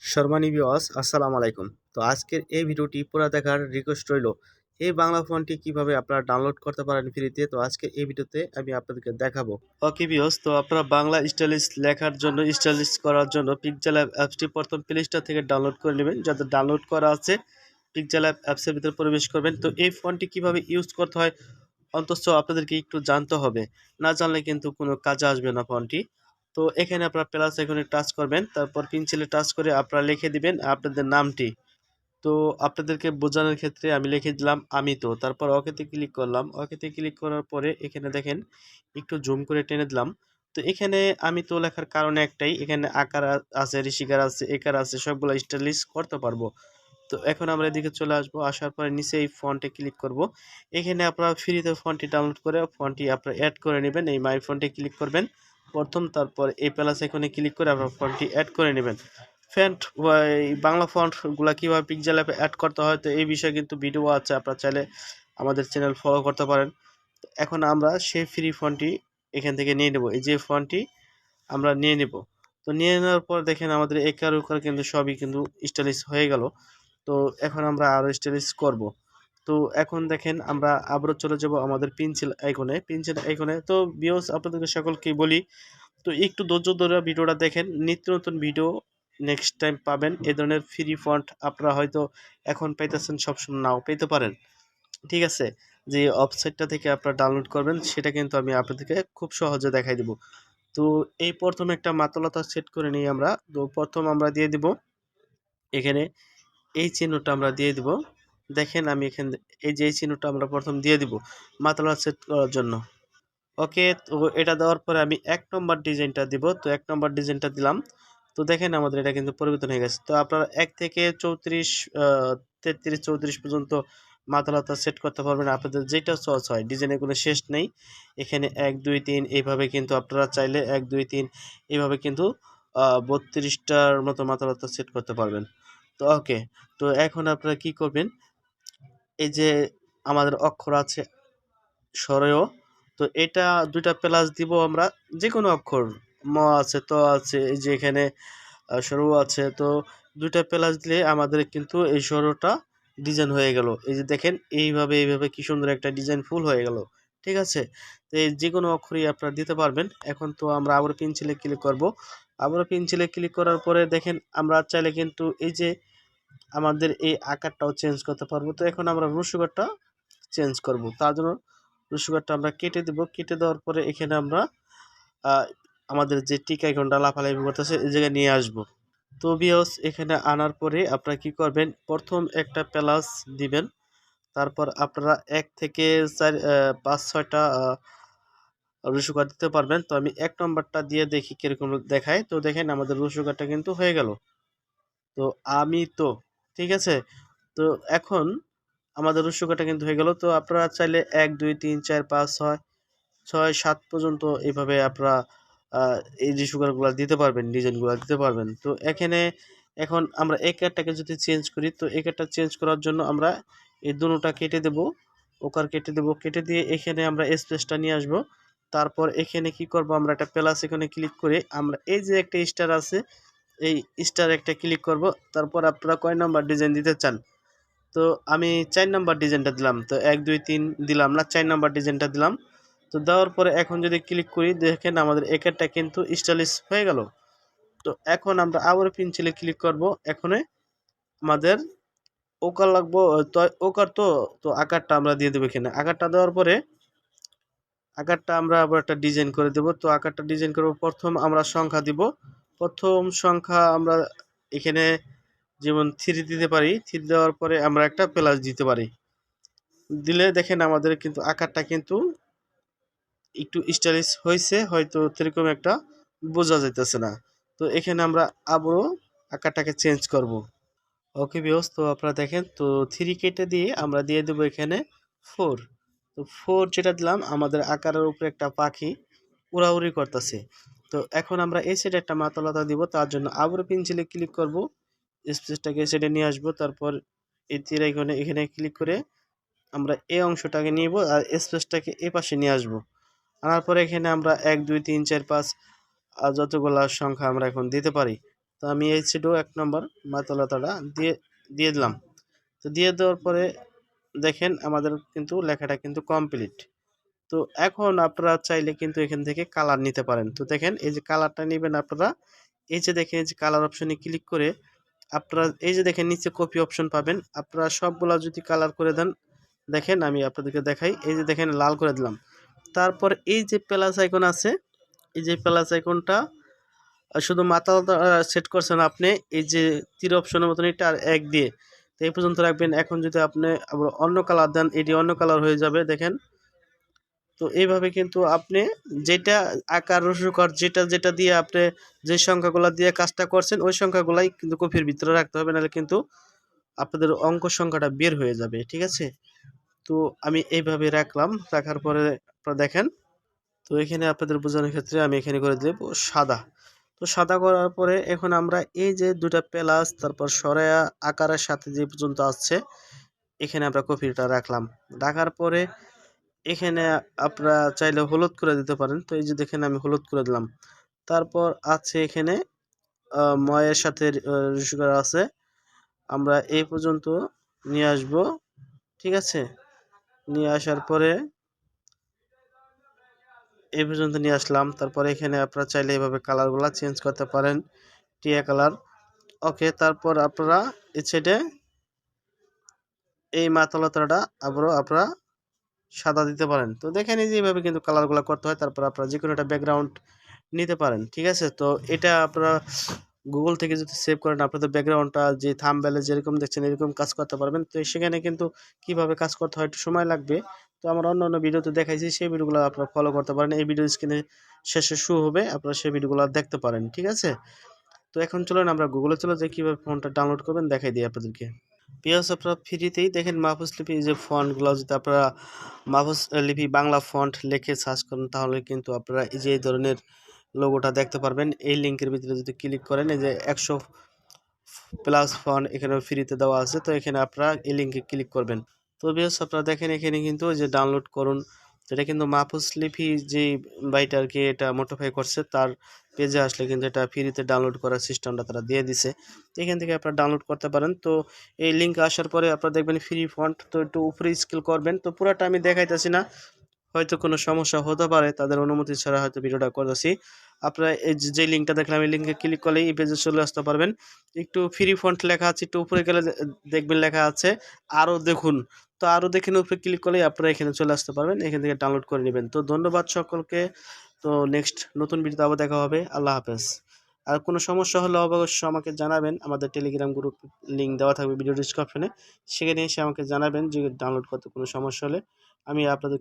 সম্মানীয় ভিউয়ার্স আসসালামু আলাইকুম। তো আজকের এই ভিডিওটি পুরো দেখার রিকোয়েস্ট রইলো। এই বাংলা ফন্টটি কিভাবে আপনারা ডাউনলোড করতে পারেন ফ্রিতে, তো আজকের এই ভিডিওতে আমি আপনাদেরকে দেখাবো। ওকে ভিউয়ার্স, তো আপনারা বাংলা স্টাইলিশ লেখার জন্য স্টাইলিশ করার জন্য পিক্সেলঅ্যাপ অ্যাপসটি প্রথম প্লে স্টোর থেকে ডাউনলোড করে নেবেন। যাদের ডাউনলোড করা আছে পিক্সেলঅ্যাপ অ্যাপসের ভিতরে প্রবেশ করবেন। তো এই ফন্টটি কিভাবে ইউজ করতে হয় অন্তত আপনাদেরকে একটু জানতে হবে, না জানলে কিন্তু কোনো কাজে আসবে না ফন্টটি। তো এখানে আপনারা প্লাস আইকনে টাচ করবেন, তারপর পেন্সিলে টাচ করে আপনারা লিখে দিবেন আপনাদের নামটি। তো আপনাদেরকে বোঝানোর ক্ষেত্রে আমি লিখে দিলাম আমি তো, তারপর ওকেতে ক্লিক করলাম। ওকেতে ক্লিক করার পরে এখানে দেখেন একটু জুম করে টেনে দিলাম। তো এখানে আমি তো লেখার কারণ একটাই, এখানে আকার আছে, ঋষিকার আছে, একার আছে, সবগুলো স্টাইলিশ করতে পারবো। তো এখন আমরা এদিকে চলে আসবো, আসার পরে নিচে এই ফন্টে ক্লিক করব। এখানে আপনারা ফ্রিতে ফন্টটি ডাউনলোড করে ফন্টটি আপনারা অ্যাড করে নেবেন। এই মাই ফন্টে ক্লিক করবেন প্রথম, তারপর এই প্লাস আইকনে ক্লিক করে আপনারা ফন্টটি অ্যাড করে নেবেন। ফন্ট এই বাংলা ফন্টগুলো কীভাবে পিক্সেল অ্যাপে অ্যাড করতে হয়, তো এই বিষয়ে কিন্তু ভিডিও আছে, আপনারা চাইলে আমাদের চ্যানেল ফলো করতে পারেন। এখন আমরা সেই ফ্রি ফন্টটি এখান থেকে নিয়ে নেব। এই যে ফন্টটি আমরা নিয়ে নেব। তো নিয়ে নেওয়ার পর দেখেন আমাদের একার ওকার কিন্তু সবই কিন্তু স্টাইলিশ হয়ে গেল। তো এখন আমরা আরও স্টাইলিশ করব। তো এখন দেখেন আমরা আবারও চলে যাব আমাদের পেন্সিল আইকনে। তো ভিউয়ার্স আপনাদেরকে সকলকে বলি, তো একটু ধৈর্য ধরে ভিডিওটা দেখেন, নিত্য নতুন ভিডিও নেক্সট টাইম পাবেন। এ ধরনের ফ্রি ফন্ট আপনারা হয়তো এখন পাইতেছেন, সবসময় নাও পেতে পারেন। ঠিক আছে, যে ওয়েবসাইটটা থেকে আপনারা ডাউনলোড করবেন সেটা কিন্তু আমি আপনাদেরকে খুব সহজে দেখাই দেব। তো এই প্রথমে একটা মাতলতা সেট করে নিই আমরা। তো প্রথম আমরা দিয়ে দিব এখানে এই চিহ্নটা আমরা দিয়ে দিব। দেখেন আমি এখানে এই যে এই চিহ্নটা আমরা প্রথম দিয়ে দিব মাতলা সেট করার জন্য। ওকে, তো এটা দেওয়ার পরে আমি ১ নম্বর ডিজাইনটা দিব। তো ১ নম্বর ডিজাইনটা দিলাম। তো দেখেন আমাদের এটা কিন্তু পরিবর্তন হয়ে গেছে। তো আপনারা ১ থেকে ৩৪ ৩৩ ৩৪ পর্যন্ত মাথালতা সেট করতে পারবেন, আপনাদের যেটা সহজ হয়। ডিজাইনের কোনো শেষ নেই। এখানে ১ ২ ৩ এইভাবে কিন্তু আপনারা চাইলে ১ ২ ৩ এইভাবে কিন্তু ৩২ টার মতো মাথালতা সেট করতে পারবেন। তো ওকে, তো এখন আপনারা কি করবেন, এই যে আমাদের অক্ষর আছে স্বরেও, তো এটা ২ টা প্লাস দিব আমরা, যেকোনো অক্ষর ম আছে, ত আছে, এই যে এখানে সরু আছে। তো ২ টা প্লাস দিলে আমাদের কিন্তু এই সরুটা ডিজাইন হয়ে গেল। এই যে দেখেন এইভাবে কি সুন্দর একটা ডিজাইন ফুল হয়ে গেল। ঠিক আছে? তো এই যেকোনো অক্ষরই আপনারা দিতে পারবেন। এখন তো আমরা আবারও পেন্সিলে ক্লিক করব। আবারও পেন্সিলে ক্লিক করার পরে দেখেন আমরা চাইলে কিন্তু এই যে আমাদের এই আকারটাও চেঞ্জ করতে পারবো। তো এখন আমরা রসুকারটা চেঞ্জ করব। তার জন্য রসুকারটা আমরা কেটে দেব। কেটে দেওয়ার পরে এখানে আমরা আ আমাদের যে টিক আইকনটা লাফালাফি করতেছে এই জায়গায় নিয়ে আসব। তো ভিউয়ার্স এখানে আনার পরে আপনারা কি করবেন, প্রথম একটা প্লাস দিবেন। তারপর আপনারা ১ থেকে ৪ ৫-৬ টা রসুকার দিতে পারবেন। তো আমি ১ নম্বরটা দিয়ে দেখি কিরকম দেখায়। তো দেখেন আমাদের রসুকারটা কিন্তু হয়ে গেল। তো আমি তো, ঠিক আছে? তো এখন আমাদের রসুকারটা কিন্তু হয়ে গেল। তো আপনারা চাইলে ১ ২ ৩ ৪ ৫ ৬ ৬-৭ পর্যন্ত এভাবে আপনারা আ এই যে সুগারগুলা দিতে পারবেন, ডিজাইনগুলা দিতে পারবেন। তো এখানে এখন আমরা এই কার্ডটাকে যদি চেঞ্জ করি, তো এই কার্ডটা চেঞ্জ করার জন্য আমরা এই দোনোটা কেটে দেব, ওকার কেটে দেব। কেটে দিয়ে এখানে আমরা স্পেসটা নিয়ে আসব। তারপর এখানে কি করব, আমরা একটা প্লাস এখানে ক্লিক করে আমরা এই যে একটা স্টার আছে, এই স্টার একটা ক্লিক করব। তারপর আপনারা কয় নাম্বার ডিজাইন দিতে চান, তো আমি ৪ নাম্বার ডিজাইনটা দিলাম। তো ১ ২ ৩ দিলাম না, ৪ নাম্বার ডিজাইনটা দিলাম। তো দেওয়ার পরে এখন যদি ক্লিক করি, দেখেন আমাদের একেরটা কিন্তু স্টাইলিশ হয়ে গেল। তো এখন আমরা আবারও পেন্সিলে ক্লিক করব। এখানে আমাদের ওকার লাগবো, তো ওকার তো, তো আকারটা আমরা দিয়ে দেবো এখানে। আকারটা দেওয়ার পরে আকারটা আমরা আবার একটা ডিজাইন করে দেব। তো আকারটা ডিজাইন করব, প্রথম আমরা সংখ্যা দিব। প্রথম সংখ্যা আমরা এখানে যেমন 3 দিতে পারি। 3 দেওয়ার পরে আমরা একটা প্লাস দিতে পারি। দিলে দেখেন আমাদের কিন্তু আকারটা কিন্তু একটু স্টাইলিশ হয়েছে, হয়তো সেরকম একটা বোঝা যাইতেছে না। তো এখানে আমরা আবারও আকারটাকে চেঞ্জ করব। ওকে ভিউয়ার্স, তো আপনারা দেখেন, তো 3 কেটে দিয়ে আমরা দিয়ে দেবো এখানে 4। তো 4 যেটা দিলাম, আমাদের আকারের উপরে একটা পাখি উড়াউড়ি করতেছে। তো এখন আমরা এই সাইডে একটা মাতালতা দিব, তার জন্য আবারও পেন্সিলে ক্লিক করব, স্পেসটাকে এই সাইডে নিয়ে আসবো। তারপর এই তীর আইকনে এখানে ক্লিক করে আমরা এই অংশটাকে নিব আর স্পেসটাকে এই পাশে নিয়ে আসবো। আনার পরে এখানে আমরা ১ ২ ৩ ৪ ৫ যতগুলা সংখ্যা আমরা এখন দিতে পারি। তো আমি এই ছিল 1 নম্বর মাতালতাটা দিয়ে দিলাম। তো দিয়ে দেওয়ার পরে দেখেন আমাদের কিন্তু লেখাটা কিন্তু কমপ্লিট। তো এখন আপনারা চাইলে কিন্তু এখান থেকে কালার নিতে পারেন। তো দেখেন এই যে কালারটা নেবেন আপনারা, এই যে দেখেন এই যে কালার অপশনে ক্লিক করে আপনারা এই যে দেখেন নিচে কপি অপশন পাবেন। আপনারা সবগুলা যদি কালার করে দেন, দেখেন আমি আপনাদেরকে দেখাই, এই যে দেখেন লাল করে দিলাম। তারপর এই যে প্লাস আইকন আছে, এই যে প্লাস আইকনটা শুধু মাথা সেট করছেন আপনি, এই যে তীর অপশনের মতন এটা আর 1 দিয়ে, তো এই পর্যন্ত রাখবেন। এখন যদি আপনি আবার অন্য কালার দেন, এটি অন্য কালার হয়ে যাবে দেখেন। তো এইভাবে কিন্তু আপনি যেটা আকার রসুকর যেটা যেটা দিয়ে আপনি যে সংখ্যাগুলো দিয়ে কাজটা করছেন ওই সংখ্যাগুলাই কিন্তু কপির ভিতরে রাখতে হবে, নাহলে কিন্তু আপনাদের অঙ্ক সংখ্যাটা বের হয়ে যাবে, ঠিক আছে? তো আমি এইভাবে রাখলাম, রাখার পরে আপনারা দেখেন। তো এখানে আপনাদের বোঝানোর ক্ষেত্রে আমি এখানে করে দেব সাদা। তো সাদা করার পরে এখন আমরা এই যে দুটা প্লাস তারপর সরায়া আকারের সাথে যে পর্যন্ত আসছে এখানে আমরা কপিটা রাখলাম। রাখার পরে এখানে আপনারা চাইলে হলুদ করে দিতে পারেন। তো এই যে দেখেন আমি হলুদ করে দিলাম। তারপর আছে এখানে ময়ের সাথে ঋষিকর আছে, আমরা এই পর্যন্ত নিয়ে আসব, ঠিক আছে? নিয়ে আসার পরে এই পর্যন্ত নিয়ে আসলাম। তারপরে এখানে আপনারা চাইলে এইভাবে কালারগুলা চেঞ্জ করতে পারেন, টিয়া কালার। ওকে, তারপর আপনারা এই সাইডে এই মাথালতাটা আবারও আপনারা সাদা দিতে পারেন। তো দেখেন এই যে এইভাবে কিন্তু কালারগুলো করতে হয়। তারপর আপনারা যে কোনো একটা ব্যাকগ্রাউন্ড নিতে পারেন, ঠিক আছে? তো এটা আপনারা গুগল থেকে যদি সেভ করেন আপনাদের ব্যাকগ্রাউন্ডটা যে থাম্বনেলে যেরকম দেখছেন এরকম কাজ করতে পারবেন। তো সেখানে কিন্তু কিভাবে কাজ করতে হয় একটু সময় লাগবে। তো আমার অন্য ভিডিওতে দেখাইছি, সেই ভিডিওগুলো আপনারা ফলো করতে পারেন। এই ভিডিও স্ক্রিনে শেষে শো হবে, আপনারা সেই ভিডিওগুলো দেখতে পারেন, ঠিক আছে? তো এখন চলুন আমরা গুগলে চলে যাই, কিভাবে ফোনটা ডাউনলোড করবেন দেখাই দিই আপনাদেরকে। পিএস আপনারা ফ্রিতেই দেখেন মাহফুজ লিপি যে ফন্টগুলো যদি আপনারা মাহফুজ লিপি বাংলা ফন্ট লিখে সার্চ করেন তাহলে কিন্তু আপনারা এই যে এই ধরনের লোগোটা দেখতে পারবেন। এই লিঙ্কের ভিতরে যদি ক্লিক করেন এই যে 100 প্লাস ফন্ট এখানে ফ্রিতে দেওয়া আছে, তো এখানে আপনারা এই লিঙ্কে ক্লিক করবেন। তো বিয়াস আপনারা দেখেন এখানে কিন্তু যে ডাউনলোড করুন, এটা কিন্তু মাহফুজ লিপি যে বাইটা আর কি এটা মোটিফাই করছে তার পেজে আসলে কিন্তু এটা ফ্রিতে ডাউনলোড করার সিস্টেমটা তারা দিয়ে দিছে। তো এখান থেকে আপনারা ডাউনলোড করতে পারেন। তো এই লিঙ্ক আসার পরে আপনারা দেখবেন ফ্রি ফন্ট, তো একটু উপরে স্ক্রল করবেন। তো পুরাটা আমি দেখাইতেছি না, হয়তো কোনো সমস্যা হতে পারে, তাদের অনুমতি ছাড়া হয়তো ভিডিওটা করতেছি। আপনারা এই যে লিঙ্কটা দেখলাম এই লিঙ্কে ক্লিক করলে এই পেজে চলে আসতে পারবেন। একটু ফ্রি ফন্ট লেখা আছে, একটু উপরে গেলে দেখবেন লেখা আছে আরও দেখুন। তো আরও দেখেন উপরে ক্লিক করলেই আপনারা এখানে চলে আসতে পারবেন, এখান থেকে ডাউনলোড করে নেবেন। তো ধন্যবাদ সকলকে। তো নেক্সট নতুন ভিডিওতে আবার দেখা হবে। আল্লাহ হাফেজ। আর কোনো সমস্যা হলে অবশ্যই আমাকে জানাবেন, আমাদের টেলিগ্রাম গ্রুপ লিঙ্ক দেওয়া থাকবে ভিডিও ডিসক্রিপশনে, সেখানে এসে আমাকে জানাবেন যে ডাউনলোড করতে কোনো সমস্যা হলে আমি আপনাদের